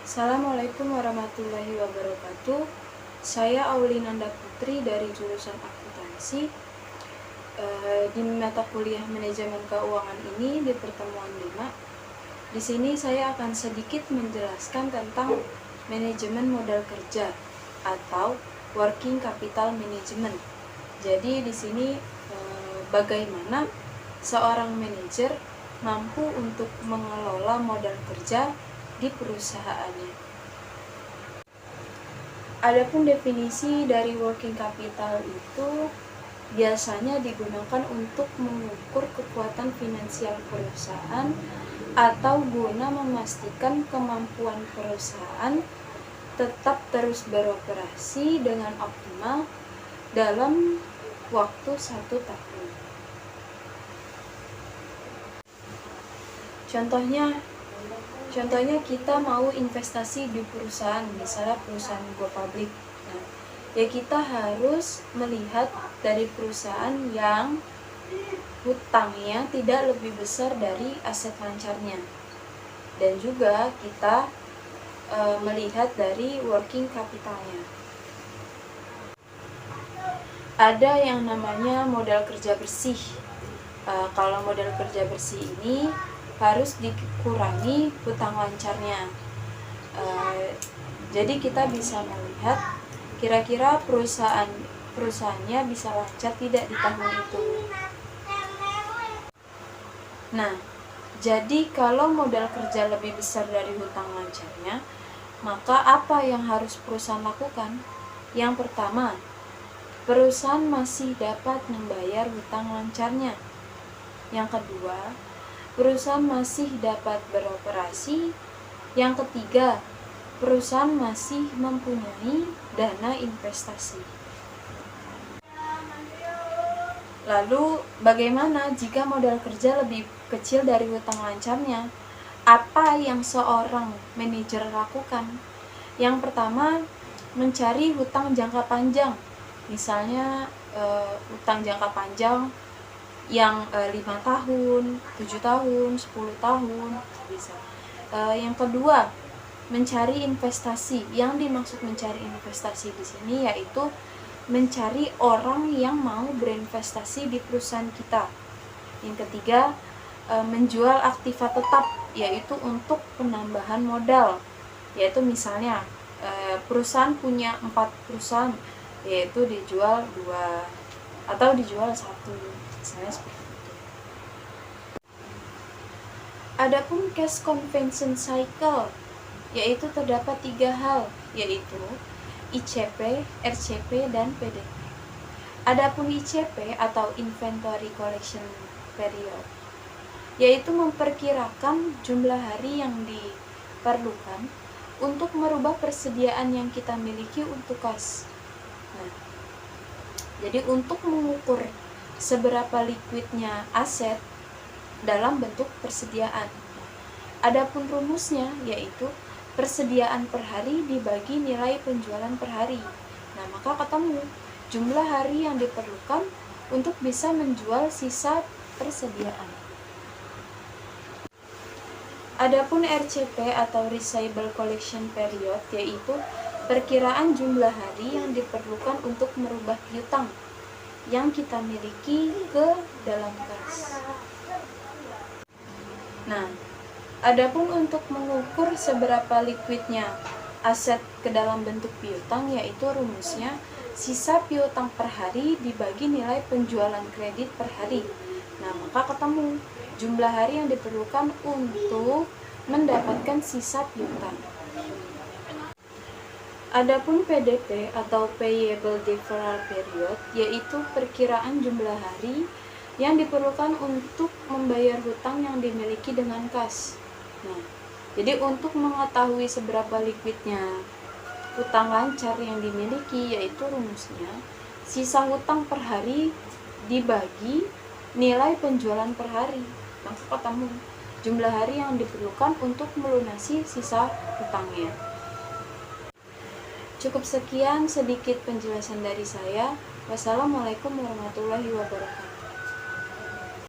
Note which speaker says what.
Speaker 1: Assalamualaikum warahmatullahi wabarakatuh. Saya Aulinanda Putri dari jurusan akuntansi. Di mata kuliah manajemen keuangan ini di pertemuan 5. Di sini saya akan sedikit menjelaskan tentang manajemen modal kerja atau working capital management. Jadi di sini bagaimana seorang manajer mampu untuk mengelola modal kerja di perusahaannya. Adapun definisi dari working capital itu biasanya digunakan untuk mengukur kekuatan finansial perusahaan atau guna memastikan kemampuan perusahaan tetap terus beroperasi dengan optimal dalam waktu 1 tahun. Contohnya kita mau investasi di perusahaan, misalnya perusahaan go public. Nah, ya kita harus melihat dari perusahaan yang hutangnya tidak lebih besar dari aset lancarnya. Dan juga kita melihat dari working capitalnya. Ada yang namanya modal kerja bersih. Kalau modal kerja bersih ini harus dikurangi hutang lancarnya. Jadi kita bisa melihat kira-kira perusahaannya bisa lancar tidak di tahun itu. Nah, jadi kalau modal kerja lebih besar dari hutang lancarnya, maka apa yang harus perusahaan lakukan? Yang pertama, perusahaan masih dapat membayar hutang lancarnya. Yang kedua, perusahaan masih dapat beroperasi. Yang ketiga, perusahaan masih mempunyai dana investasi. Lalu, bagaimana jika modal kerja lebih kecil dari hutang lancarnya? Apa yang seorang manajer lakukan? Yang pertama, mencari hutang jangka panjang. Misalnya, hutang jangka panjang yang 5 tahun, 7 tahun, 10 tahun bisa. Yang kedua, mencari investasi. Yang dimaksud mencari investasi di sini yaitu mencari orang yang mau berinvestasi di perusahaan kita. Yang ketiga, menjual aktiva tetap, yaitu untuk penambahan modal. Yaitu misalnya perusahaan punya 4 perusahaan, yaitu dijual 2 atau dijual 1. Misalnya seperti itu. Adapun cash conversion cycle, yaitu terdapat 3 hal, yaitu ICP, RCP, dan PDP. Adapun ICP atau Inventory Collection Period, yaitu memperkirakan jumlah hari yang diperlukan untuk merubah persediaan yang kita miliki untuk kas. Nah, jadi untuk mengukur seberapa liquidnya aset dalam bentuk persediaan. Adapun rumusnya yaitu persediaan per hari dibagi nilai penjualan per hari. Nah, maka ketemu jumlah hari yang diperlukan untuk bisa menjual sisa persediaan. Adapun RCP atau Receivable Collection Period yaitu perkiraan jumlah hari yang diperlukan untuk merubah piutang yang kita miliki ke dalam kas. Nah, adapun untuk mengukur seberapa liquidnya aset ke dalam bentuk piutang yaitu rumusnya sisa piutang per hari dibagi nilai penjualan kredit per hari. Nah, maka ketemu jumlah hari yang diperlukan untuk mendapatkan sisa piutang. Adapun PDP atau Payable Deferral Period yaitu perkiraan jumlah hari yang diperlukan untuk membayar hutang yang dimiliki dengan kas. Nah, jadi untuk mengetahui seberapa liquidnya hutang lancar yang dimiliki yaitu rumusnya sisa hutang per hari dibagi nilai penjualan per hari. Maka ketemu jumlah hari yang diperlukan untuk melunasi sisa hutangnya. Cukup sekian sedikit penjelasan dari saya. Wassalamualaikum warahmatullahi wabarakatuh.